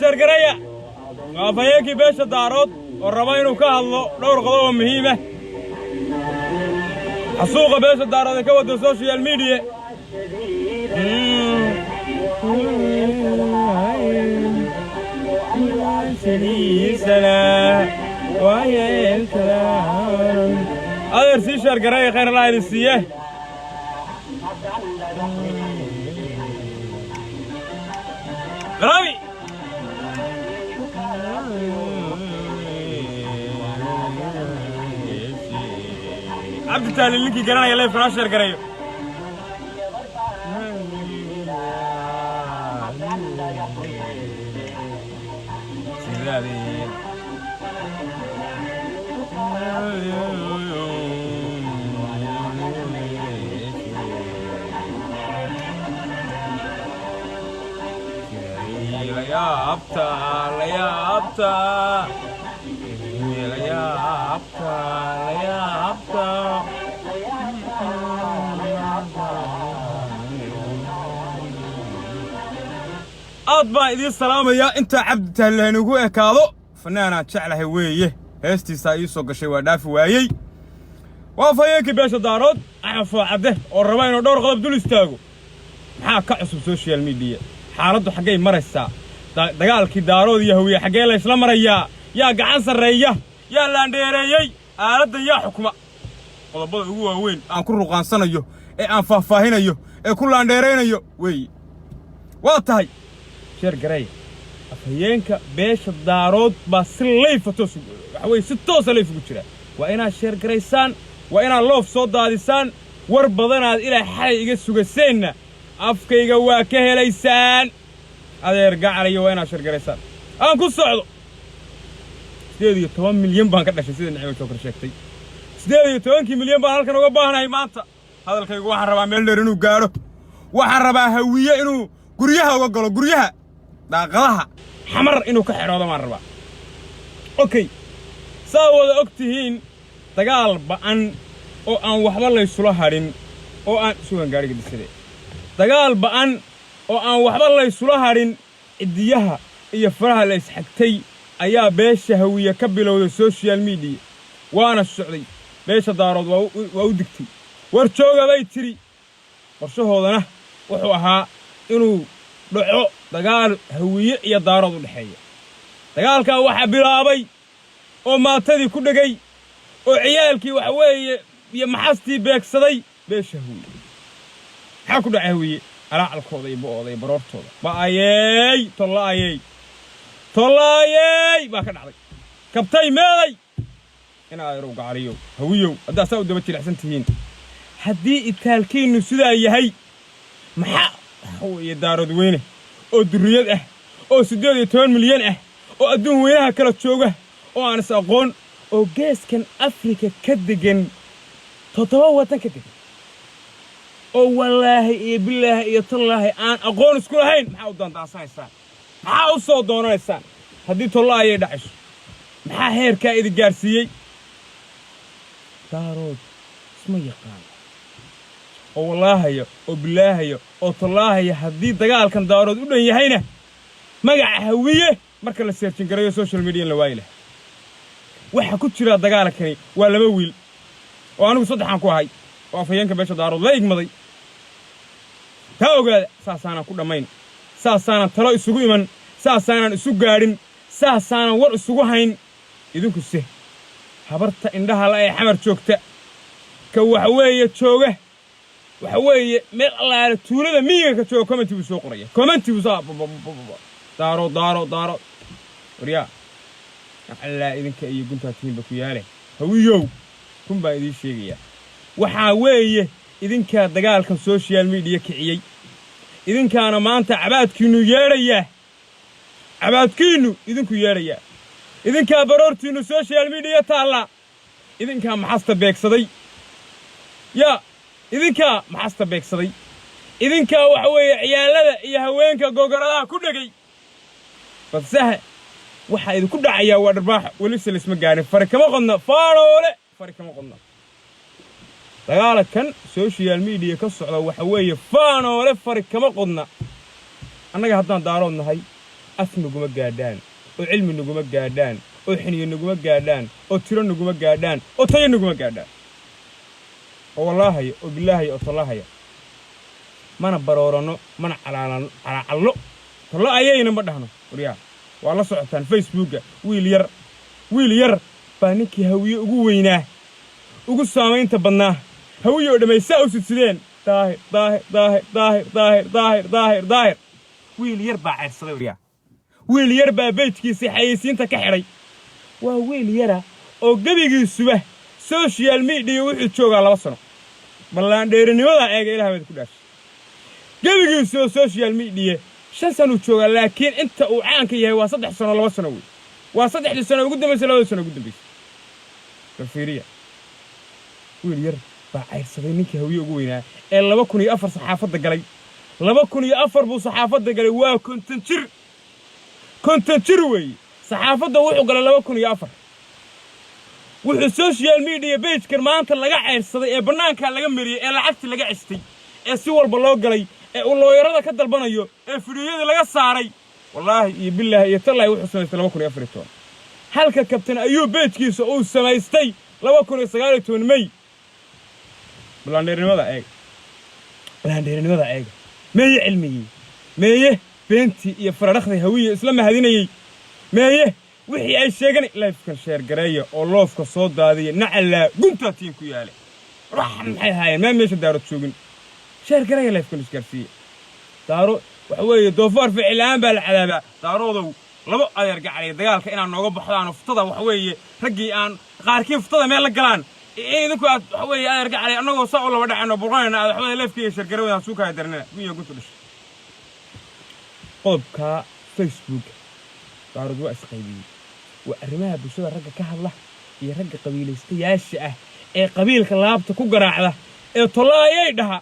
شرقرية وافياكي بيش الدارود والرباين وكهالو دور قضوة مهمة حسوقة بيش الدارود كود السوشيال ميديا هذا رسي شرقرية خير الله يلسيه غرامي عبد التالي اللي قرانا يلا في عشر قرايو يا أبطال يا أبطال يا أبطال يا أبطال أطبع إذي السلام يا أنت عبد تهلهنوكو إكاضو فنانا شعله هويه هستي سايسو قشي ودافي وايي وافاياكي بيش دارود عفو عبده والرباين ودور غضب دول استاغو maxaa ka cusub social media xaaladdu xagay maraysaa dagaalkii daarood iyo hawiye xagee la isla marayaa yaa gacan sareeya yaa la dheereeyay aaladda yaa xukuma qodobada ugu waaweyn aan ku ruqaansanayo ee aan faahfaahinayo ee ku laandheereynayo way waa tahay sheer garay afhayeenka beesha daarood baa si leeyf toos waxa way si toos leeyf ugu jira waa inaa sheer garaysaan waa inaa loof soo daadisaan war badanaad ilaa xalay iga sugaseenna afkayga waa ka helaysaan adeer gacalayo waa inaa shargaraysaan aan ku socdo 18 milyan baan ka dhashay sida Nicmo Joker sheegtay 18 milyan baan halkan uga baahanahay maanta hadalkaygu waxaan rabaa meel dheer inuu gaaro waxaan rabaa hawiye inuu guryaha uga galo guryaha daaqadaha xamar inuu ka xiroodo maan rabaa okay saawada ogtihiin dagaal ba'an oo aan waxba la isula harin oo aan sugan gaariga disade dagaal ba'an oo aan waxba la isula harin cidiyaha iyo faraha la isxagtay ayaa beesha hawiye ka bilowday social media waana socday beesha daarood waa u digtay war jooga bay tiri qorshahoodana wuxuu ahaa inuu dhaco dagaal hawiye iyo daarood u dhaxeeya dagaalka waxa bilaabay oo maatadii ku dhagay oo ciyaalkii waxa weeye iyo maxastii beegsaday beesha hawiye maxaa ku dhacay hawiye alaalkooda iyo booda iyo baroortooda baayay tollaayay baa ka dhacday kabtay meeday ina ayro gaariyo hawiyo hadda saa u daba jilicsan tihiin haddii itaalkiinu sidaa yahay maxaa hawiye daarood weyne oo duriyad ah oo 18 milyan ah oo adduun weynaha kala jooga oo aan is aqoon oo geeskan Afrika ka degan 7 wadan ka degan oo wallaahi iyo billaahi iyo tallaahi aan aqoon isku lahayn maxaa u dandaasanaysaan maxaa u soo doonanaysaan haddii tollaayay ay dhacayso maxaa heerkaa idin gaarsiiyey daarood isma yaqaan oo wallaahi oo billaahi oo tallaahi haddii dagaalkan daarood u dhan yahayna magaca hawiye marka la searchin garayo social media la waayay waxa ku jira dagaalkani waa laba wiil oo anigu saddexan ku ahay oo afhayeenka beesha daarood la igmaday taa ogaada saasaana ku dhamayn saasaana talo isugu iman saasaana isu gaarin saasaana war isugu hayn idinku se habarta indhaha la ay xamar joogta ka waxa weeye jooga waxa weeye meel allaale tuulada miyiga ka jooga comment buu soo qoraya comment buu soo daaro wariya alla idinka iyo gunta tiimba ku yaale hawiyow kun baa idin sheegaya waxa weeye idinka dagaalkan social media kiciyay idinkaana maanta cabaadkiinu yeeraya cabaadkiinu idinku yeeraya idinka baroortiinu social media taala idinka maxasta beegsaday ya idinka maxasta beegsaday idinka waxa weeye ciyaalada iyo haweenka gogoradaha ku dhagay fasaha waxa idinku dhacaya waa dharbaax wali isma gaarin fari kama qodna faarole fari kama qodna dagaalkan social media ka socda waxa weeye faanoole fari kama qodna annaga haddaan daarood nahay af naguma gaadhaan oo cilmi naguma gaadhaan oo xiniyo naguma gaadhaan oo tiro naguma gaadhaan oo tayo naguma gaadhaan oo wallaahi oo billaahi oo tallaahi mana baroorano mana calaalno talo ayayna ma dhahno wariyaa waa la socotaan facebooka wiil yar baa ninkii hawiye ugu weynaa ugu saamaynta badnaa hawiye oo dhamaysaa u sidsideen daahir wiil yar baa ceyrsaday wariyaa wiil yar baa beejkiisa xayeysiinta ka xidhay waa wiil yara oo gebigiisuba social media wuxuu joogaa 2 sano ballaandheerinimada eega ilaahay wada ku dhaashay gebigiisuba social media 5 sano joogaa laakiin inta uu caanka yahay waa 3 sano 2 sano wey waa 3 sano ugu dambeysay 2 sano ugu dambeysay fiiriya wiil yar baa ceyrsaday ninkii hawiye ugu weynaa ee 2004 saxaafadda galay 2004 buu saxaafadda galay waa konton jir wey saxaafadda wuxuu galay 2004 wuxuu social media page-kan maanta laga ceyrsaday ee bannaanka laga mariyay ee lacagti laga cistay ee si walba loo galay ee uu looyarada ka dalbanayo ee fiidiyada laga saaray wallaahi iyo billaahi iyo tallaahi wuxuu samaystay 2014 halka kabtan ayuu page-kiisa uu samaystay 2019 May ballaandheerinimada eega meeye cilmigii meeye beentii iyo faradhaxdii hawiye isla mahadinayay meeye wixii ay sheegan live-kan share gareeya oo loofka soo daadiya nacala gunta tiin ku yaale waxan maxay haayeen ma meesha daaro joogin share gareeya live-kan isgaarsiiya daaro waxa weeye doofaar ficilaan baa la cadaabaa daaroodow 2 adeer gacalay dagaalka inaan nooga baxdaan uftada waxa weeye raggii aan qaarkii uftada meel la galaan idinku waxa weeye adeer gacalay annagoo saa u laba dhacayno burqanayna waxa weeye live-ka share gareeya suuqa darnaa wiyo gunta dhish qodobka Facebook daarood waa isqaybiyay وأرمها بشرة رجع كهلا يرجع قبيلة استياشة قبيلة كلابته كجرا على طلع يدها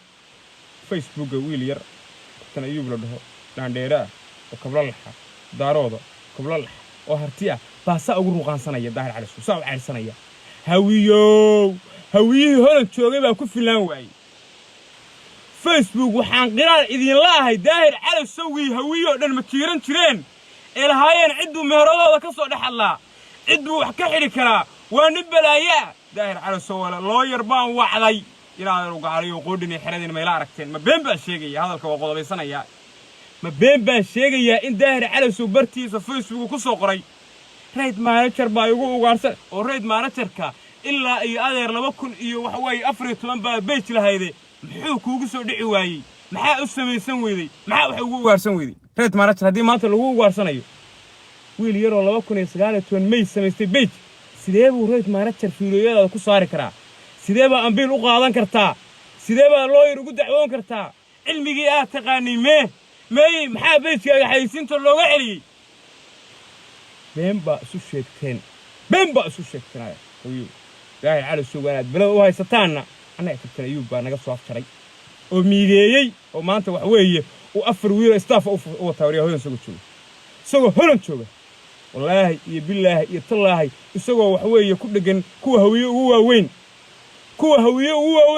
فيسبوك ويلير كان أيوب له لانديرا وقبل الله دارودا قبل الله وهرتيا بس أقول مقان سنة يدهر على سو ساو على سنة هويو هون شو جيبه كوفي لانواي فيسبوك وحان قرار إذن الله داهر على سوي هويو لأن متيرن ترين الهاين عدو مهرضة كسو دحلا عدو حكحري كرا ونبلايا داهر على سوال الله يربان وعلي إلى رقعري وقودني حردين ما يلا ركتين ما بين باشيغي هذا الكوقضة بيسانا يا ما بين باشيغي إن داهر على سوبرتي سفيسبوك كسو قري ريد ما نتر با يقو وقارسان وريد ما نتركا إلا إي أدير لبكن إيو وحواي أفريت لنبا بيت لهايدي محوكو كسو دعواي محا أسمي سنويدي محا وحوكو وقارسان ويدي ريد ما نتر هدي مانتا لغو وقارسان wiil yar oo 2019 May samaystay page sidee buu reed maarajar fiilooyada ku saari karaa sidee baa ambiil u qaadan kartaa sidee baa looyar ugu dacwoon kartaa cilmigii aad taqaanay may maxaa page-kaaga xayeysiinta looga celiyay been baa isu sheegteen ayuu ilaahay cali suugaanaad bilad u haysataana annaga kabtan ayuu baa naga soo afjaray oo miigeeyay oo maanta wax weeye uu 4 wiil staff u wataa wariyaha hooyan soo jooga isagoo holan jooga wallaahi iyo billaahi iyo tallaahi isagoo wax weeye ku dhagan kuwa hawiye ugu waaweyn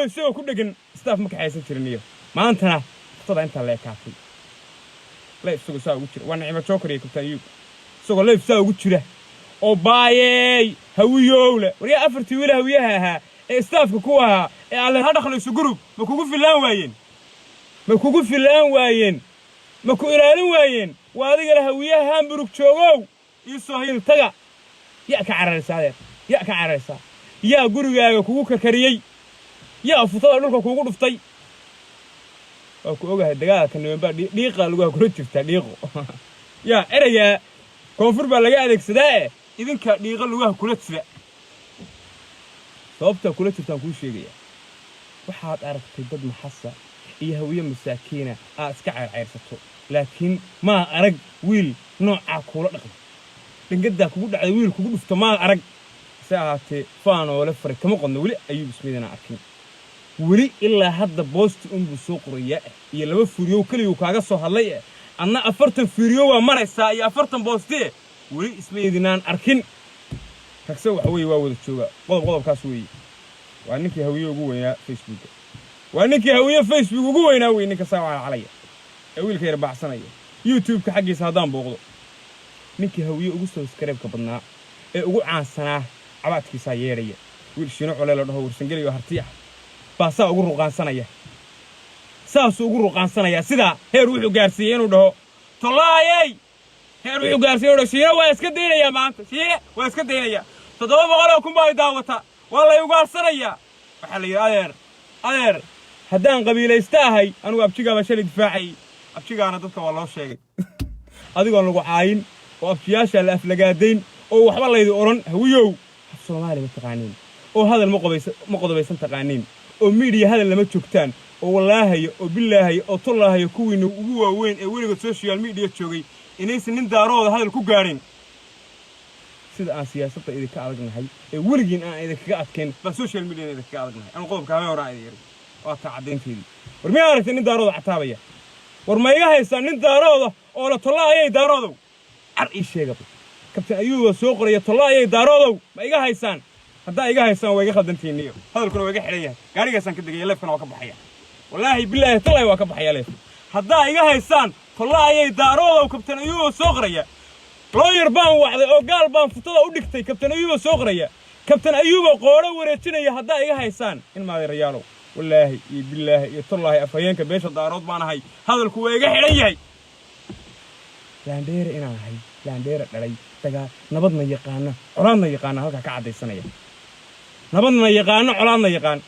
isagoo ku dhagan staff ma kaxaysan jirin iyo maantana tada inta la kaafay live isagoo saa ugu jira waa Nicmo Joker iyo kabtan ayuu isagoo live saa ugu jira oo baayay hawiyowle wariya 4 wiil hawiyaha ahaa ee staffka ku ahaa ee alle ha dhaqnayso group ma kugu filaan waayeen ma ku ilaalin waayeen وهذه الهوية هامبروك شوغو يسوهين تغا يا كعرسا يا غورغا كوغو ككريي يا فطور دولka kuugu dhuftay oo ku ogahay dagaalka November dhiiqa lagu kula jirta dhiiqo ya eraya koonfur baa laga adeegsadaa idinka dhiiqa lagu kula jira sababta kula jirtaan ku sheegaya waxaad aragtay dad maxassa iyo hawiye masaakiina iska ceyrsato laakiin ma arag wiil nooca kula dhaqmo dingada kugu dhacay wiil kugu dhufto ma arag saacate faanoole fari kama qodno wali ayuu bismiidana arkin wali ilaa hadda boost buu soo qoraya iyo 2 furiyo kaliya kaaga soo hadlay anna 40 furiyo waa maraysaa iyo 40 booste wali ismeedinaan arkin ragsa waxa weey waa wada jooga qodobkaas weey وأنك هوية وجوينا فيسبوك وأنك هوية فيسبوك وجوينا وإنك ساوى علي أقول كي 4 سنة يوتيوب كحقي صادام بوغضو نك هوية وجوستو سكريب كبرنا وجو عن سنة عباد كيسايرية ويلشينو على لده ورسنجلي وهرتيح باسا ugu ruqaansanaya saas ugu ruqaansanaya sida heer wuxuu gaarsiiyay inuu dhaho tolaayay heer wuxuu gaarsiiyay inuu shiina waa iska deynaya maanta shiina waa iska deynaya 700 kun baa daawata waa la ugaarsanaya waxa la yiraahdaa adeer haddaan qabiilaysta ahay anigu abjiga bashal difaacay abjigaana dadka waa loo sheegay adigoo lagu caayin oo abjiyaasha la aflagaadeyn oo waxba la idin oran hawiyow Soomaali ma taqaaniin oo hadal ma qodobaysan taqaaniin oo media hadal lama joogtaan oo wallaahi oo billaahi oo tallaahi kuwiina ugu waaweyn ee weliba social media joogay inaysan nin daarooda hadal ku gaarin sida aan siyaasadda idinka adagnahay ee weligiin aan idinkaga adkayn ba social media idinkaga adagnahay aan qodobka habeen hore ay yiri waa ta cadeynteedii war ma aragtay nin daarooda cataabaya war ma iga haysan nin daarooda oo la tallaahay daaroodo ar ii sheegay kabtan ayuu soo qoraya tallaahay daaroodo ma iga haysan hadda iga haysan way iga khaldantiiniyo hadalkuna way iga xidhayaa gaarigaasaan ka degay leefkana waa ka baxaya wallaahi billaahi tallaahi waa ka baxaya leef hadda iga haysan tallaahay daaroodo kabtan ayuu soo qoraya lawyer baan wacday oo gaal baan futada u dhigtay kabtan ayuu soo qoraya kabtan ayuu qooro wareejinaya hadda iga haysan in maaday rayaalo wallaahi iyo billaahi iyo tallaahi afayeenka beesha daarood baan ahay hadalku waa iga xidhan yahay laandheer inaan ahay laandheer dhalay taga nabadna yaqaan colaadna yaqaan halka ka cadaysanaya nabadna yaqaan colaadna yaqaan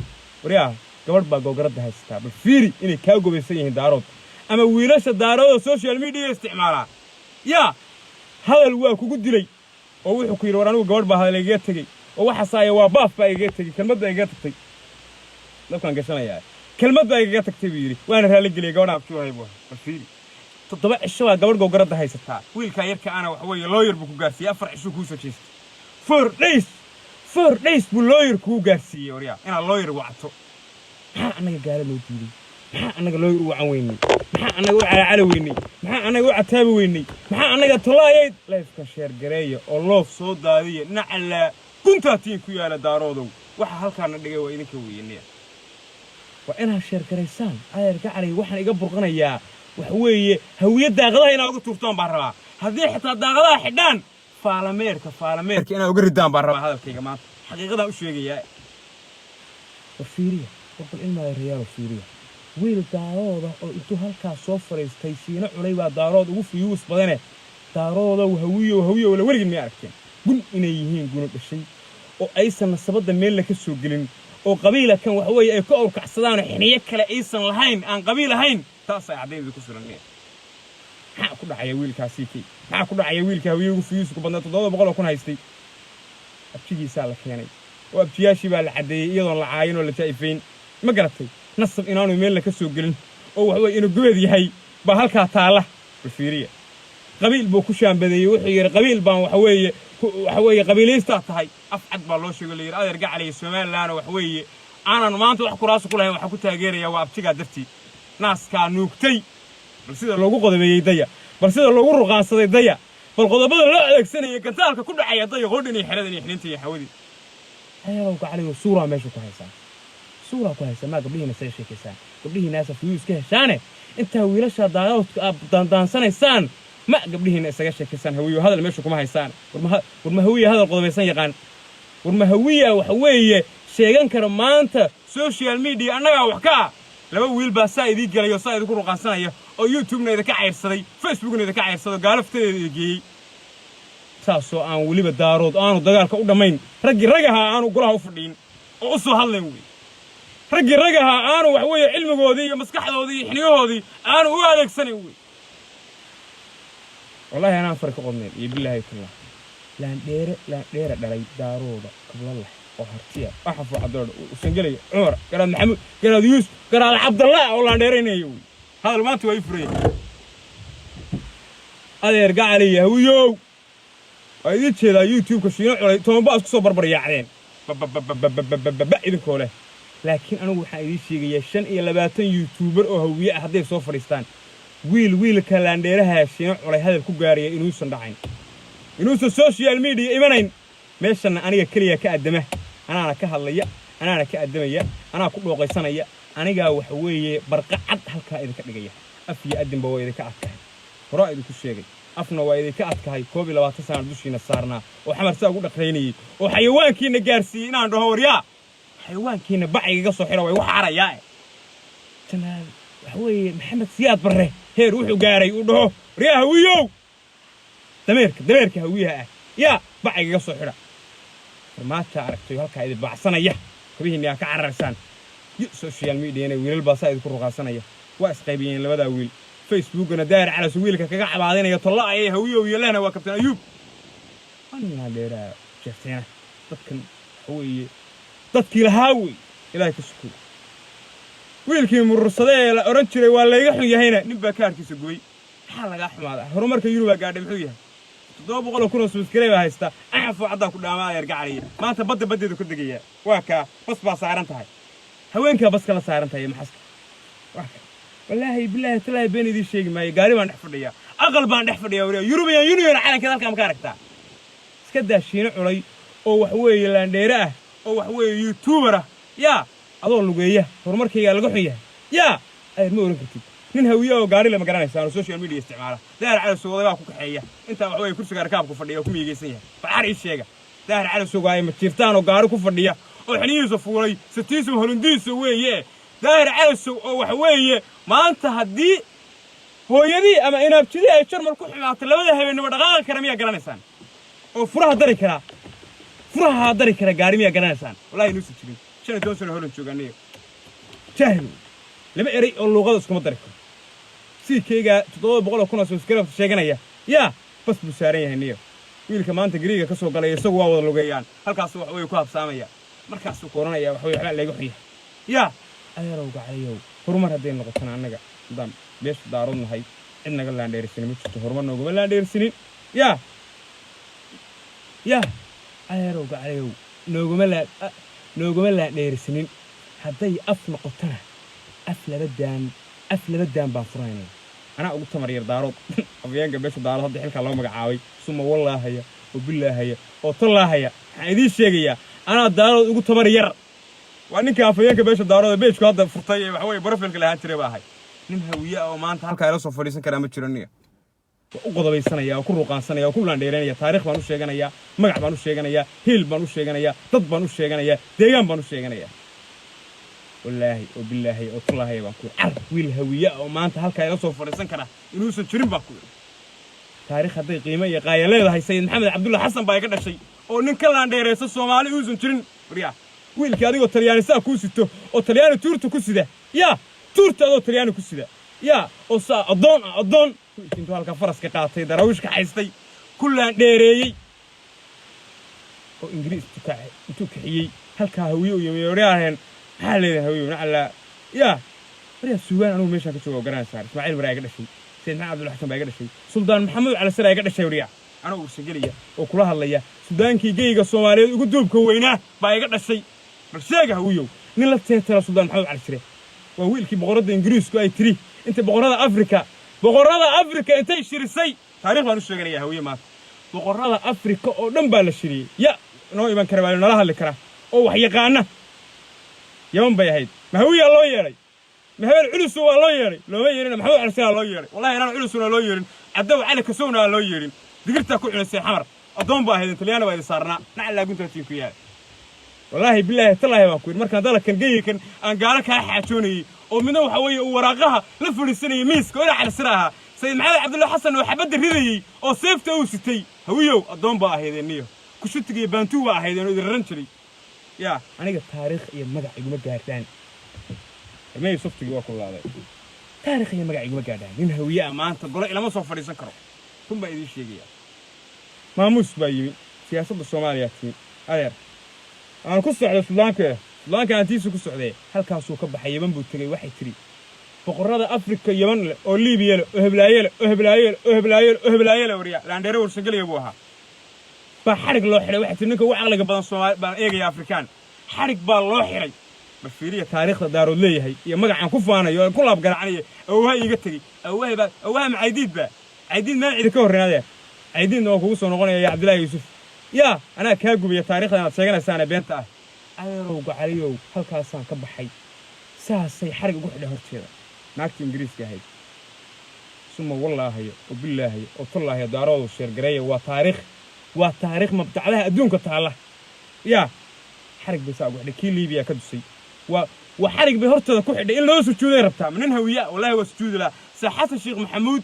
wariyaa gabadh baa googradda haystaa bal fiiri inay ka gobaysan yihiin daarood ama wiilasha daarood social media isticmaala ya hadal waa kugu dilay oo wuxuu ku yiri war anigu gabadh baa hadal iga tagay oo waxa saaya waa baaf baa iga tagay kelmad baa iga tagtay dadkan gashanaya kelmad baa iga tagtay buu yiri waana raali galay gabadha abtuu haybo bal fiiri 7 cisho waa gabadh googradda haysataa wiilka yarka ana wax weeye lawyer buu ku gaarsiiyay 4 cisho ku soo jeestay 4 days buu lawyer ku gaarsiiyay wariyaa ina lawyer wacto maxaa anaga gaala loo diiday maxaa anaga lawyer u wacan weynay maxaa anaga u calaacala weynay maxaa anaga u cataabi weynay maxaa anaga tolaayay life-ka share gareeyo oo loof soo daadiye nacala kuntaatiin ku yaala daaroodow waxa halkaana dhigay waa idinka weynay waa inaad share gareysaan adeerka calay waxaan iga burqanayaa wax weeye hawiyad daaqadaha inaad uga tuurtaan baan rabaa haddii xitaa daaqadaha xidhaan faalameerka inaad uga ridaan baan rabaa hadalkayga maanta xaqiiqadaan u sheegayaa fiiriya qofka ilmaha reeyay fiiriya wiil daarooda oo intuu halkaas soo fariistay shiina culay baa daarood ugu fiyuus badane daarooda hawiyo wala weligin ma aragteen gun inay yihiin guna dhashay oo aysan sabada meel la ka soo gelin oo qabiila kan wax weeye ay ka orkacsadaan xiniye kale aysan lahayn aan qabiil ahayn taas ay cadeeyay ku suranay maxaa ku dhacay wiilkaasi maxaa ku dhacay wiilka hawiyo ugu fiyuus ku badnaa 700 kun haystay abtigiisa la keenay oo abtiyaashii baa la cadeeyay iyadoo la caayin oo la taayfeen ma garatay nasab inaanu meel la ka soo gelin oo wax weeye inuu gubeed yahay ba halka taala fiiriya qabiil buu ku shaambadeeyay wuxuu yiri qabiil baan wax weeye qabiilaysta tahay afcad baa loo sheegay leeyahay adeer gacalay Soomaaliland wax weeye aanan maanta wax kuraas ku lahayn waxa ku taageeraya waa abtiga dartii naaska nuugtay bal sida loogu qodobeeyay daya bal sida loogu ruqaansaday daya bal qodobada loo adeegsanayay gantaalka ku dhacaya daya qoodhin iyo xirada iyo xiniinta iyo xawadi ayaa gacalay suura meesha ku haysan suura ku haysan ma gabdhihiina say sheekaysan gabdhihiina safiis ka heshaane inta wiilasha daaroodka daansanaysan ma gabdhihiina isaga sheekaysan hawiyo hadal meesha kuma haysan war ma hawiyo hadal qodobaysan yaqaan war ma hawiyo wax weeye sheegan kara maanta social media anaga wax ka laba wiil baa saayidii galayo saayid ku ruqaansanaya oo YouTube-na idinka cayrsaday Facebook-na idinka cayrsaday gaalafteeda geeyay saasoo aan waliba daarood aanu dagaalka u dhamayn ragaha aanu golaha u fadhiin oo u soo hadlayn weey ragaha aanu wax weeye cilmigoodii iyo maskaxdoodii iyo xiniyahoodii aanu u adeegsanayn weey wallahi ana farka qodneen iyo billahi taala laan dheere dhalay daarooda qabla oo hartiya axafu cadood usangalay Umar garaad Maxamed garaad Yuusuf garaad Cabdallah oo laan dheereynayo hadal maanta way furay adeer gacalay hawiyo ay jeeda YouTube-ka shiino culay toonba isku soo barbaryaacdeen idinkoo leh laakiin anigu waxa idin sheegayaa 25 YouTuber oo hawiye ah haday soo fariistaan wiilka laandheeraha shiino culay hadal ku gaaraya inuusan dhacayn inuusan social media imanayn meeshana aniga kaliya ka adama anaana ka hadlaya أنا كأدمية أنا كل وقيسانية أنا جا وحوي برقعد هالكا إذا كدقية أفي أدم بوا إذا كأتكه رائد كل شيء أفنا وإذا كأتكه كوبي لو تسعة دوشين صارنا وحمر ساقول قريني وحيوان كينا جارسين عنده هوريا حيوان كينا بعي قصو حلوة وحارة يا تمام وحوي محمد سياد بره هي روح وقاري وده ريا هويو دميرك هويها يا بعي قصو حلوة ما تعرفتوا هالكا إذا بعصنا يه كبيه إني أكعرسان سوشيال ميديا أنا ويل البصائد كل رقاصنا يه واسقيبين لبدا ويل فيسبوك أنا داير على سويلك كقع بعدين يطلع إيه هويه ويلانا وكابتن أيوب أنا داير شفتينا تذكر هوي تذكر الهاوي إلهي كسكو ويلكي مرصدي لا أورنجري ولا يحيى هنا نبى كاركي سقوي حالك أحمد هرمرك يروح قاعد محويه دوب قالوا كنا سوسكري هايستا أعرف عدا كل ما يرجع عليه ما أنت بدي كل دقيقة واكا بس صارنت هاي هوينك بس كلا صارنت هاي محسك واكا والله بالله تلاقي بيني دي الشيء ما يقاري ما نحفظيها أغلب ما نحفظيها وريا يوروبيان يونيون على كذا كم كاركتا سكده الشيء علي أو حوي لانديره أو حوي يوتيوبره يا أظن لقيه هرمرك يلقحيه يا أي مو ركتي nin hawiyo oo gaari la magaranaysan social media isticmaala daahir cali suuqay waa ku kaxeeya inta wax way kursiga rakaabku fadhiyo ku miigeysan yahay faar ii sheega daahir cali suuqay ma jirtaan oo gaari ku fadhiya oo xiniyiisa fuulay satiisu holundiisa weeye daahir cali suuq oo wax weeye maanta hadii hooyadii ama inaabtidii ay jarmal ku xumaatay labada habeenimo dhaqaaq kara miya garanaysan oo furaha dari kara gaari miya garanaysan wallahi nusu jirin shan doon holun jooganiyo jahil lama eray oo luuqada isku madari karo siikeyga 700 kun oo subscribe sheeganaya ya bas buu saaran yahay niyo wiilka maanta gariiga ka soo galay isagu waa wada lugeeyaan halkaas wax way ku habsaamaya markaas uu koranaya wax way waxba laga xiyaa ya ayarow gacaliyow horumar hadeen noqotan anaga dam bees daaradnahay inaga laandheersin ma jirto horumar nooguma laandheersin ya ayarow gacaliyow nooguma laandheersin haday af noqotana أفلبدان بافرين أنا أقول تمرير دارود أبيان قبل شو دارود هذا حلك الله مقعاوي ثم والله هي وبالله هي وطلع هي هذه الشيء أنا دارود أقول تمرير وأنا كافيان قبل شو دارود بيش كهذا فرطية وحوي برفل كلها ترى باهي نمها ويا أو ما أنت حلك على صف فريسن كلام تشرنيه وقضى بيسنا يا وكل رقان سنة يا وكل عندنا يا تاريخ بنوش شيء يا مقع بنوش شيء يا هيل بنوش شيء يا ضد بنوش شيء يا ديان بنوش شيء يا والله وبالله وطلع هي باكو عرب ويل هوية أو ما أنت هالك يلا صوف فرسان كره إنه سجرين باكو تاريخ هذا قيمة يقايا لا هاي سيد محمد عبد الله حسن بايقدر شيء أو نكلا عند رئيس الصومالي يوزن سجرين ريا ويل كذي وطلياني سا كوسيتو وطلياني تورتو كوسيده يا تورتو هذا طلياني كوسيده يا أو سا أضون كنتوا هالك فرس كقاطي درويش كحيستي كل عند رئيس أو إنجليز تكحيي هالك هوية ويوريان حالي هوي على يا ريا سوان أنا ومشى كتشوف قران صار إسماعيل براي قدر شيء سيدنا عبد الحسن باي قدر شيء سلطان محمد على سراي قدر شيء وريا أنا وسجلية وكلها اللي سودان كي جيجا الصومالي يقدوب كوينه باي قدر شيء برشاقة هويو نلت ترى سلطان محمد على سراي وهو الكي بقرض إنجليز كاي تري أنت بقرض أفريقيا أنت يشتري شيء تاريخ ما نشوف قريه هوي ما بقرض أفريقيا أو نبال الشري يا نوع من كربال نلاها اللي كره أو حيقانه يوم بيهيد ما هو الله يري ما هو العلوس هو الله يري لو يرينا ما هو على الله يري والله أنا العلوس ولا الله يري عدوا على كسونا الله يري ذكرت أكون على السحر أضم بهيد أنت اللي أنا بعد صارنا نعلى قلت تيجي والله بالله تلا يا ماكو المركز ذلك كان جاي كان أنا قالك هاي حاجوني ومنه حوي وراقها لفوا السنة يميس كولا على سراها سيد محمد عبد الله حسن وحبد الرذي أو سيفته أو ستي هويو أضم بهيد النيو كشوت جي بنتو واحد إنه الرنشري يا أنا قلت تاريخ يمجع يقوم قاعدين ما يصفت جوا كل هذا تاريخ يمجع يقوم قاعدين من هوية ما أنت تقول إلا ما صفر يسكره ثم بيجي شيء ما مسبي سياسة الصومالية أير أنا كنت على سلانكا أنتيسو كنت عليه هل كان سوق بحيبان بوتري واحد تري فقرة أفريقيا يمن أو ليبيا أهبلايل وريا لانديرو ورسجل يبوها بحرق الله حري واحد إنك وعقلك بدن الصومال بإيجي أفريقيان حرق بالله حري بفيرية تاريخ دارو ليه هي يا مجا عن كفانا يا كلها بقى عليه أو هاي يقتلي أو هاي بقى أو هاي عيدين بقى عيدين ما عيد كورنا هذا عيدين نوكوس ونقول يا عبد الله يوسف يا أنا كاجو بيا تاريخ أنا سجنا سنة بنتها adeerow gacaliyow halkaasaan ka baxay saasay xarig ugu xidhay horteeda naagtii ingiriiska ahayd suma wallaahayo oo billaahayo oo tallaahayo daaroodu sheergareeya waa taariikh mabdacdaha adduunka taalla yaa xarig bay saa ugu xidhay kii liibiya ka dusay waa xarig bay horteeda ku xidhay in loo sujuuday rabtaa nin hawiya wallaahi waa sujuudi lahaa saa xasan sheekh maxamuud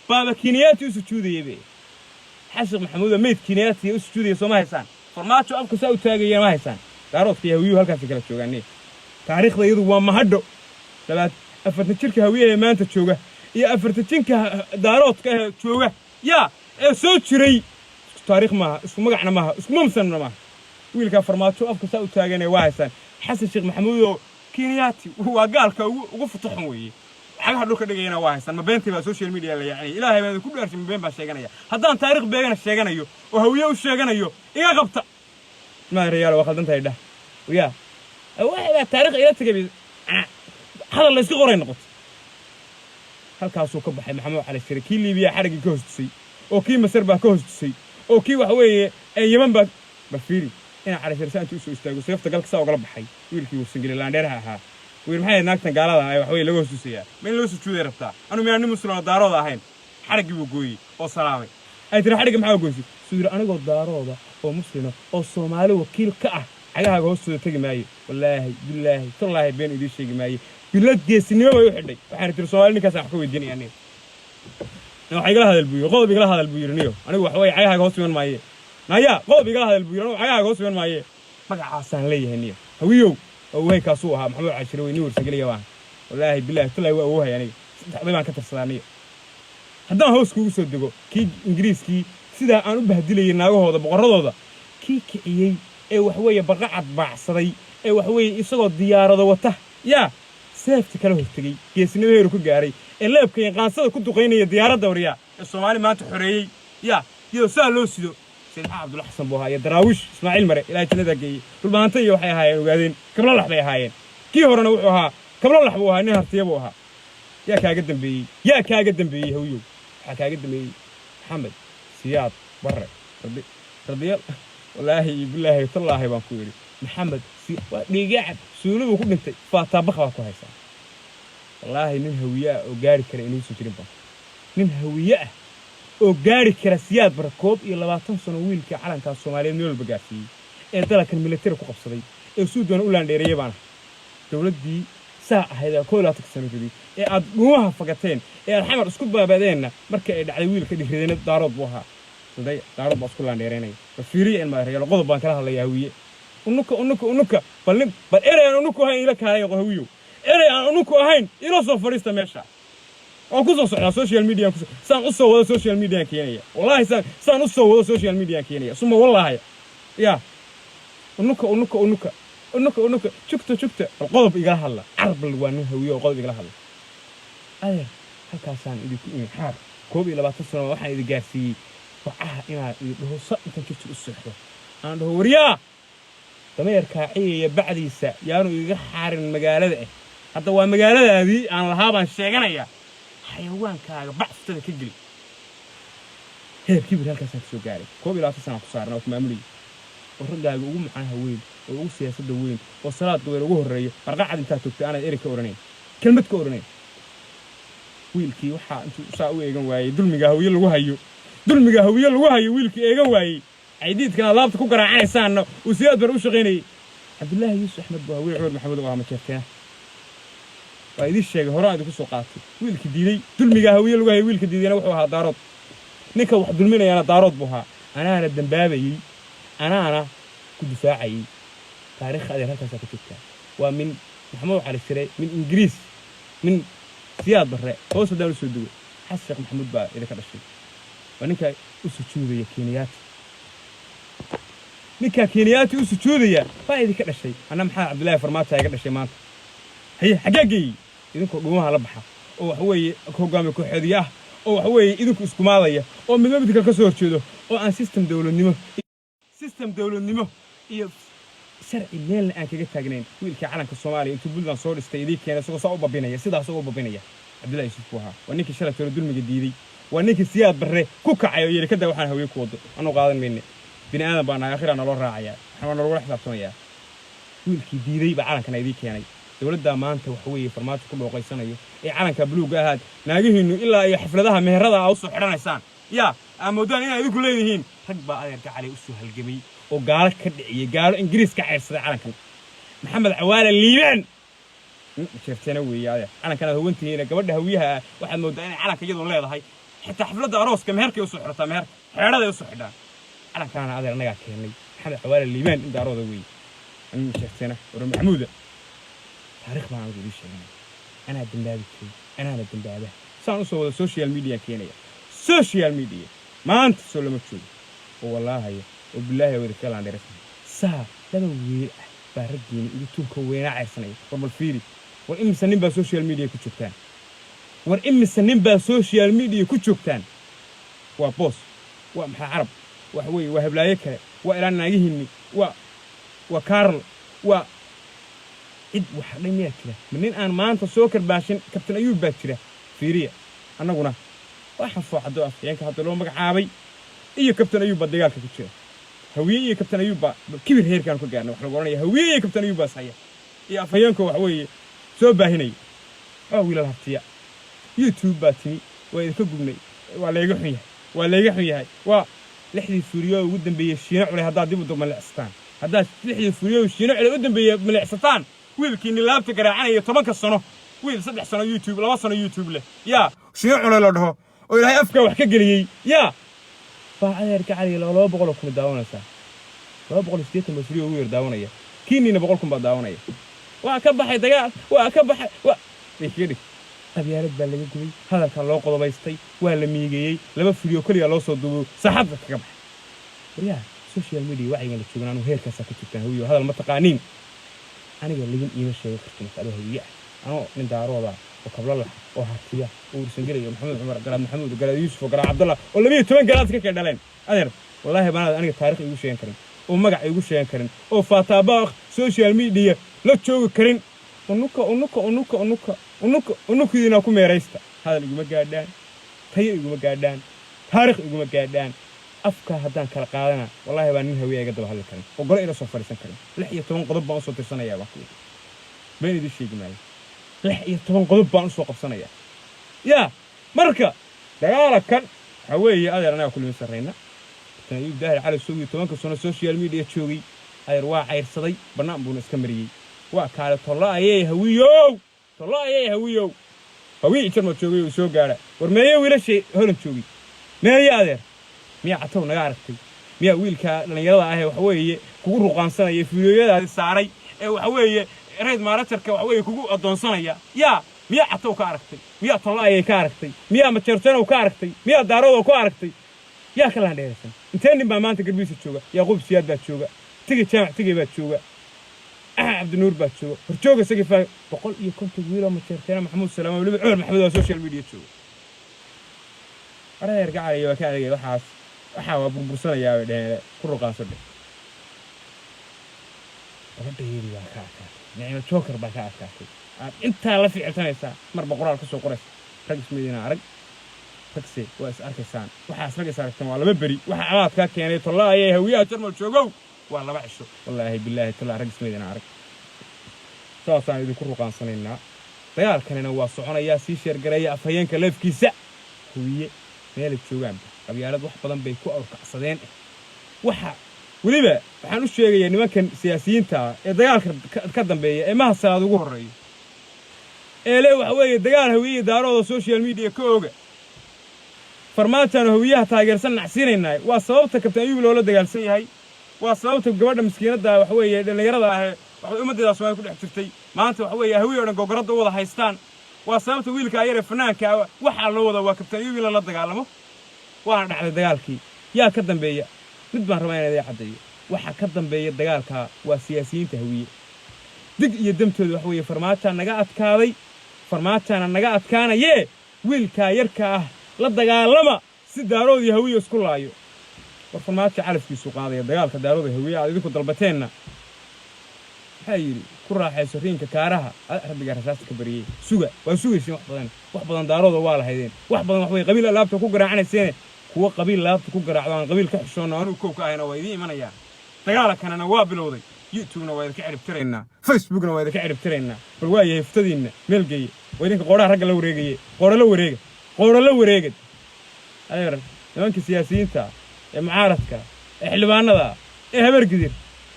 baaba kiiniyaati u sujuudayay xasan sheekh maxamuud meyd kiiniyaati u sujuudayay soo ma haysaan farmaajo afka saa u taagayeen ma haysaan daaroodka iyo hawiyuhu halkaas kala joogaanee taariikhda iyadu waa mahadho afartan jirka hawiyaha maanta jooga iyo afartan jinka daaroodka jooga yaa ee soo jiray isku taariikh maaha isku magacna maaha isku mamsanna maaha wiilka farmaajo afka saa u taaganee waa haysaan xasan sheekh maxamuud oo kiiniyaati waa gaalka ugu futuxan weeye xagaha dhulka dhigayna waa haysaan ma beentii baa social media la yaacnay ilaahay baa ku dhaarshay ma been baa sheeganaya haddaan taariikh beegana sheeganayo oo hawiye u sheeganayo iga qabta ما ريال واخد انت يده ويا واحد تاريخ الى تجي هذا اللي اسكو قرين نقط halkaasuu ka baxay maxamed cali shire kii liibiya xarigi ka hoostisay oo kii masar baa ka hoostisay oo kii wax weeye yemen baa bafiiri ina cali shire saantii soo istaago seefta galka saa ogala baxay wiilkii uu Singleland dheeraha ahaa wiil maxay naagtan gaalada ay wax weeye laga hoostisay ma in loo sujuuday rabtaa anu miyaan muslimaan daarooda ahayn xarigi buu gooyay oo salaamay ay tiri xariga maxaa gooysay suudir anigoo daarooda oo muslima oo Soomaali wakiil ka ah cagahaaga hoostooda tagi maayo wallaahi billaahi tallaahi been idin sheegi maayo bilad geesinimo way u xidhay waxaan tir Soomaali ninkaas wax ka weydiinay aniga waxa igala hadal buu qodob igala hadal buu yirniyo anigu wax way cagahaaga hoos iman maayo naya qodob igala hadal buu yirniyo cagahaaga hoos iman maayo magacaasaan leeyahay niyo hawiyow oo way ka soo ahaa maxamed cashir way niwar sagaliya waan wallaahi billaahi tallaahi waa uu hayay aniga saddexday baan ka tirsadaniyo haddaan hoos kugu soo dego kii ingiriiskii sida aan u bahdilayay naagahooda boqoradooda kii kiciyay ee wax weeye baqacad baacsaday ee wax weeye isagoo diyaarado wata yaa seefti kala hortagay geesnimo heeru ku gaaray ee leebka qaansada ku duqeynaya diyaaradda wariya ee Soomaali maanta xoreeyay yaa iyo saa loo sido Sayyid Abdul Xasan buu ahaa daraawish Ismaaciil Mare ilaa jannada geeyay dhulbaanta iyo waxay ahaayeen ogaadeen kabla lax bay ahaayeen kii horena wuxuu ahaa kabla lax buu ahaa nin hartiye buu ahaa yaa kaaga dambeeyay hawiyow waxa kaaga dambeeyay Maxamed Siyaad Barre رضي والله بالله تالله بانكو يري محمد ديغاعد سولو ku dhintay faatabax waa ku haysaa wallahi nin hawiya oo gaari kara inuu soo jirin ba nin hawiya oo gaari kara Siyaad Barre koob iyo 20 sano wiilka calanka Soomaaliyeed meel walba gaarsiiyay ee dalka military ku qabsaday ee Suudaan u laandheereeyay baan dawladii saa ahayd koob iyo 20 sano kadib ee aad gumaha fagateen ee alxamar isku baabadeena markii ay dhacday wiilka dhigrideen daarood buu ahaa صدق تعرض بسكول عنديريني ففيري إن ما هي القضاء بانكرها اللي هوية ونك بل إيري ونك هاي لك هاي هويو إيري ونك هاي إيرو صفريست ماشى أو كوزو على السوشيال ميديا سان أصو ولا السوشيال ميديا كينيا والله سان أصو ولا السوشيال ميديا كينيا ثم والله هاي يا ونك شكت القضاء يقرأ الله عرب الوان هوية القضاء يقرأ الله أيه هالكاسان اللي كين حار كوبي لبعض السنة واحد إذا جالسي وعها إنا يدهو صدق شفت السحر عنده وريا تمير كاعية بعد يسا يانو يقحر المقالة ده حتى هو المقالة هذه أنا لهابا الشيغانا يا حيوان كاعي بعض تدا كجري هير كبير هالكاسان كسو قاري كوبي لا تسانا كسارنا وكما أملي ورقا يقوم معاها وين ويقوم سياسة وين والصلاة وين وقوه الرئي فرقاعد انتا تكتي أنا إيري كورنين كلمة كورنين ويلكي وحا انتو ساوي ايقان واي دلمي قهوية لغو هايو دلمي قهوية لغو هايو ويلكي ايقان واي عيديد كان لابتا كو قراعاني سانا وسياد بر وشغيني عبد الله يوسف أحمد بوهوي عور محمد وغاما شافتها وإذي الشيء هراء دي كسو قاتي ويلكي ديدي دلمي قهوية لغو هايو ويلكي ديدي أنا وحوها دارود نيكا وحد دلمينا أنا دارود بوها أنا الدنبابي أنا كدفاعي تاريخ هذه هالكاسة كتبتها ومن محمود علي الشري من إنجليز من سياد برا هو سودان السودوي حسق محمود با إذا كذا شيء ونكا أسجودية كينيات نكا كينيات أسجودية فإذا كذا شيء أنا محمد عبد الله فرمات هاي كذا شيء مات هي حقيقي إذا كوجوها لبحة أو هو كوجام كحدية أو هو إذا كوسكمالية أو من ما بدك كسر شده أو عن سيستم دولة النمو شرعي ميل aan kaga taagnayn wiilka calanka Soomaaliya intuu buldan soo dhistay idii keenay soo babinaya sidaas oo babinaya Abdullahi Yusuf waxa waa ninkii shalay tiro dulmiga diiday waa ninkii Siyaad Barre ku kacay oo yiri kada waxaan haween ku wado anu qaadan meenne bini aadan baan aakhirana loo raacaya waxaan loo xisaabtamayaa wiilkii diiday baa calankan idii keenay dawladda maanta waxa weeye farmaajo ku dhooqaysanayo ee calanka buluuga ahaad naagihiinnu ilaa iyo xafladaha meherada u soo xidhanaysaan yaa amoodaan inay idinku leeyihiin rag baa adeerka cali u soo halgamay oo gaalo ka dhiciyay gaalo ingiriis ka ceyrsaday calankan maxamed cawaale liibaan jeerteena weeye adeer calankan aad huwantihiina gabadha hawiyaha waxaad moodaa inay calanka iyadu leedahay xitaa xafladda arooska meherkay u soo xidhataa meherka xeedhaday u soo xidhaan calankaana adeer annagaa keennay maxamed cawaale liibaan in daarooda weeye anigu jeerteena war maxamuuda taariikh baan ugu sheegnay أنا دمبابي أنا دمبابة سان أصور السوشيال ميديا كينيا سوشيال ميديا ما أنت سولو مكتوب والله هي وبالله وذكر عن درسنا سا لما وير برديني يدتون كوينا عرسني قبل فيري وإم سنين بالسوشيال ميديا كتشوفتان وإم سنين بالسوشيال ميديا كتشوفتان وبوس ومح عرب وحوي وهبلايك وإيران ناجيهني وكارل إد وحريمية كده منين أنا ما أنت سوكر باشين كابتن أيوب باتشرة فيريا أنا قلنا واحد فوق عدو يعني كحط لهم عابي إيه كابتن أيوب بديال كتير هوية كابتن أيوب كبير هير كانوا كجارنا وإحنا قلنا هوية كابتن أيوب صحيح يا فيانكو وحوي سو باهني ولا الهفتية يوتيوب باتني ويكبرني ولا يجحني هاي لحدي فوريا ودن بيشينا على هذا دي بدو ملعستان هذا لحدي فوريا وشينا على ودن بملعستان wiilkii nilaabta garaacanayo 10 sano wiil 3 sano YouTube 2 sano YouTube leh yaa shiiculo la dhaho oo ilaahay afka wax ka galiyay yaa faaceerka cali 200 kun daawanaysa 280 masriyo wiir daawanaya kiinina 100 kun baa daawanaya waa ka baxay dagaal waa ka baxay waa dhigay abyaalad baa laga gubay hadalka loo qodobaystay waa la miigayay laba fiidiyo kaliya loo soo duubo saxadda kaga baxay yaa social media waciga la joognaan heerkaas ka jirtaan hawiyo hadal ma taqaaniin aniga ligin iima sheego kartay mas'alo hawiye ano nin daarooda oo kabla lah oo hartiya oo ursangalay maxamed cumar garaad maxamuud garaad yuusuf garaad abdullah oo 12 garaad ka dhaleen adeer wallahi baan aniga taariikh igu sheegan karin oo magac igu sheegan karin oo faataabaq social media la joogo karin unuka ina ku meeraysta hadal iguma gaadhaan tayo iguma gaadhaan taariikh iguma gaadhaan afka haddaan kala qaadana wallahi baan nin hawiye iga daba hadli karin oo gole ina soo fariisan karin 16 qodob baan soo tirsanayaa wax been idin sheegi maayo 16 qodob baan soo qabsanayaa yaa marka dagaalkan hawiye adeer anaga kulmi sarreeyna tan ayuu daahir cali soo 10 sano social media joogay adeer waa cayrsaday banaan buu iska mariyay waa kaale tolaayay hawiyo hawiye jirma joogay oo soo gaara war meeyo wiilashay holan joogay meeyo adeer miya catow naga aragtay miya wiilka dhalinyarada ah waxa weeye kugu ruqaansanaya fiidiyoyada saaray ee waxa weeye reed maaratarka waxa weeye kugu adoonsanaya yaa miya catow ka aragtay miya tolaayay ka aragtay miya majeertanow ka aragtay miya daaroodo ka aragtay yaa kala dheeraysan inteen nin baa maanta garbiisa jooga yaaqub siyaad baa jooga tigi jaamac tigi baa jooga عبد النور باتشو فرجوga sagifa 150 wiil oo majeertana maxamuud salaam waliba cumar maxamed oo social media jooga areer gacay waa ka adeegay waxa waa burbursanaya way dhaheen ku ruqaanso dhig rabbiga waa ka nicmo joker baa ka askaatay inta la fiicnaysa marba qoraal ka soo qorays rag ismeedina arag taxi waa is arkaysaan waxa asraga saartan waa laba bari waxa aad ka keenay tolaayay hawiyaha jarmal joogow waa laba cisho wallahi billahi tala rag ismeedina arag saasaan idin ku ruqaansanayna dagaalkanina waa soconaya si sheer gareeya afhayeenka leefkiisa hawiye meel joogan qabyaalad wax badan bay ku awrkacsadeen waxa waliba waxaan u sheegayaa nimankan siyaasiyiinta ee dagaalka ka dambeeya ee mahasalaad ugu horeeyo ee le waxa weeye dagaal hawiye daarooda social media ka ooga farmaajan hawiyaha taageersan nacsiinayna waa sababta kabtaan ayuu loola dagaalsan yahay waa sababta gabadha miskiinada waxa weeye dhalinyarada ah waxa ummadeeda Soomaaliya ku dhex jirtay maanta waxa weeye hawiye oo dhan gogorada wada haystaan waa sababta wiilka ayar fanaanka waxa loo wada waa kabtaan ayuu la dagaalamo waana dhacday dagaalkii yaa ka dambeeya mid baan rabaa inay cadeeyo waxa ka dambeeya dagaalka waa siyaasiyiinta hawiye dig iyo damtooda waxa weeye farmaajan naga adkaanaye wiilka yarka ah la dagaalama si daarood iyo hawiye isku laayo war farmaajo calafkiisu qaaday dagaalka daarood hawiye aad idinku dalbateenna hayri ku raaxayso riinka kaaraha rabbiga rasaasta ka bariyay waa sugaysiin wax badan daarood waa la haydeen wax badan wax way qabiil laabta ku garaacanayeen kuwa qabiil laabta ku garaacdaan qabiil ka xishoon aanu koob ka ahayna waa idin imanayaan dagaalkanana waa bilowday youtube-na waa idinka cirib tiraynaa facebookna waa idinka cirib tiraynaa bal waayahay ftadiinna meel geeye waa idinka qoodhaha ragga la wareegaye qoodho la wareegad adeer nimankii siyaasiyiinta ee mucaaradka ee xildhibaanada ee habargidir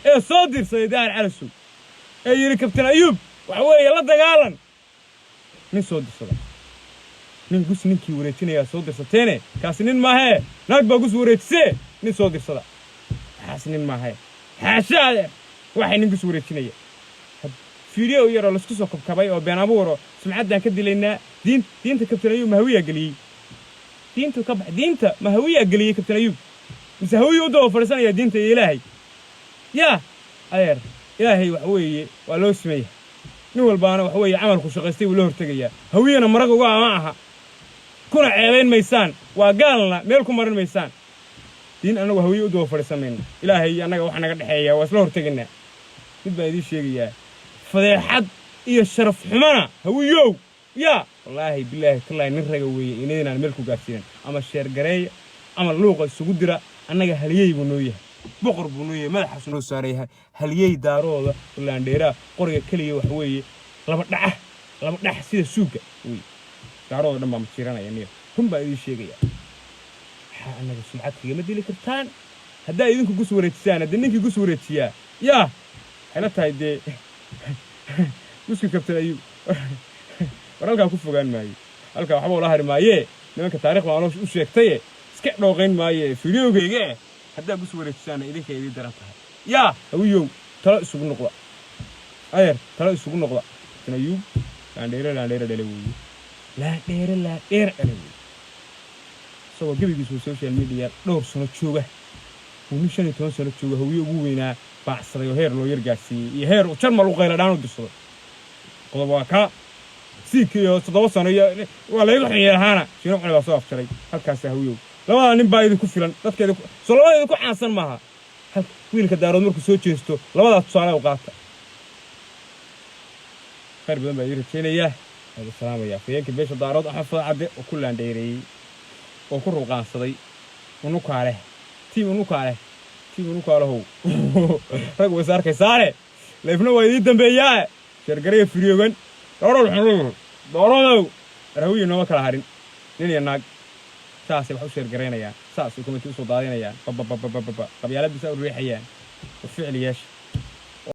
ee soo dirsaday daar calasow ee yidhi kabtan ayuub waxa weeye la dagaalan nin soo dirsada nin gus ninkii wareejinayaa soo dirsateene kaasi nin maahee naag baa gus wareejisee nin soo dirsada waxaas nin maahee xaasha adeer waxay nin gus wareejinaya fiideo yaroo laisku soo kabkabay oo been abuuro sumcaddaan ka dilaynaa diinta kabtan ayuub mahawiyaa geliyey diinta mahawiyaa geliyey kabtan ayuub mise hawiya u daba fadhiisanayaa diinta iyo ilaahay yaa adeer ilaahay waxa weeye waa loo sameeya nin walbaana waxa weeye camalku shaqaystay wuu la hortegayaa hawiyana marag uga ama aha kuna ceebayn maysaan waa gaalna meel ku marin maysaan diin annagu hawiye u daba fadhiisamayna ilaahay annaga waxa naga dhexeeyaa waa isla hortegaynaa mid baan idiin sheegayaa fadeexad iyo sharaf xumana hawiyow yaa wallaahi bilaahi tallaahi nin raga weeye inadinaan meel ku gaarsiinan ama sheergareeya ama luuqa isugu dira annaga haliyey buu noo yahay boqor buu noo yahay madaxaas noo saaray haliyey daarooda laandheeraa qoriga keliya waxa weeye laba dhax sida suuga wey daarooda dhan baa majiiranaya niyo run baa idiin sheegaya waxaa annaga sumcad kagama dili kartaan haddaa idinku gus wareejisaan haddii ninkii gus wareejiyaa yaa waxay la tahay dee guska kabtan ayuu war halkaa ku fogaan maayo halkaa waxba ula hari maayee nimanka taariikh baa u sheegtaye iska dhooqayn maaye fideogeyga haddaa gus wareejisaana idinka idin daran tahay yaa hawiyow talo isugu noqda adeer talo isugu noqda kabtan ayuub laandheere dhale weeye laandheere dhale weeye isagoo gebigiisu social media dhowr sano jooga uu nin 15 sano jooga hawiye ugu weynaa baacsaday oo heer loo yar gaarsiiyey iyo heer u jarmal u qayla dhaan u dirsaday qodob waa ka siikiyo 7 sano iyo waa laga xiyaahaana shino cunay baa soo afjaray halkaas hawiyow labada nin baa idinku filan dadkeeda soo labada idinku caansan maaha hal wiilka daarood markuu soo jeesto labada tusaale u qaata khayr badan baa yiraaynaya hada salaamaya fayeenka beesha daarood xafad cadde oo ku laandheereeyay oo ku ruqaansaday unukaale tiim unukaale how rag way saarkay saare leefna waa idin dambeeyaa shargareey firiyogan doorow rawiyo noo kala harin nin iyo naag saasay wax u sheergareynayaan saasay kuma tii soo daadinayaan qabyaaladiisa u riixayaan oo ficil yeesha